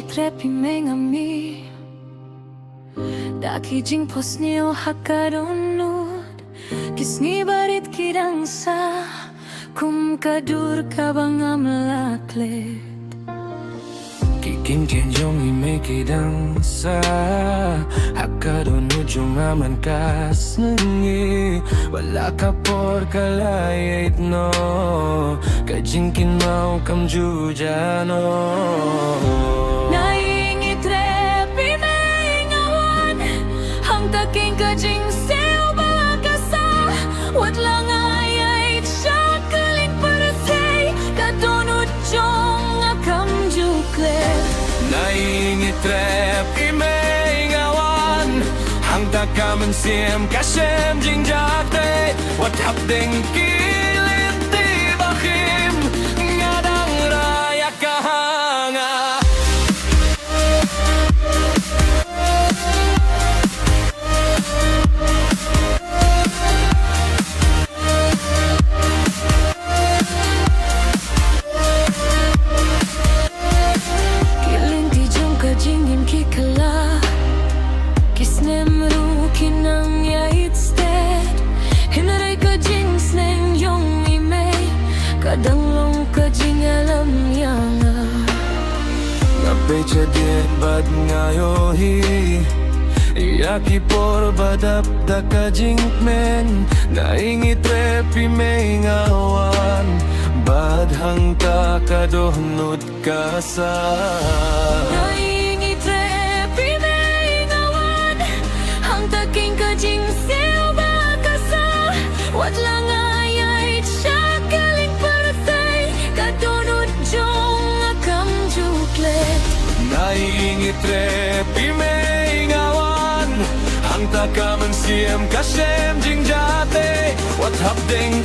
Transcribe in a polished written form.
Trep ngami Daki jing posnio hakadonnud Kisngi barit kidang sa Kum kadur kabang amlaklet Kikin yong imekidang sa Hakadonnud yung aman kasengi Wala ka por kalayait no Kajingkynmaw kam jujano Iing Trep ngawan Hang taking kajing seo balakasa Wat lang iaid siya kaling parasay Kadonnud yung akam juklet Iing Trep ngawan Hang takaman siem kashem jingieit Wat hapdeng lynti bakhim Ngadang raya kahanga jingim kikala Kisnem rukin ang iaid sted Hinaray ka jing sneng yung imay Kadanglong ka jing ialam yanga Napecha din bad ngayohi Iyaki por badap da ka jingmen Iing Trep ngawan Bad hang ta ka dohnud kasa Iing Trep ngawan Hang taking ka jing seo bakasa Wat lang iaid siya kaling parasay Kadonnud yung akam juklet Iing Trep ngawan Hang takaman siem kashem jingieit Wat hapdeng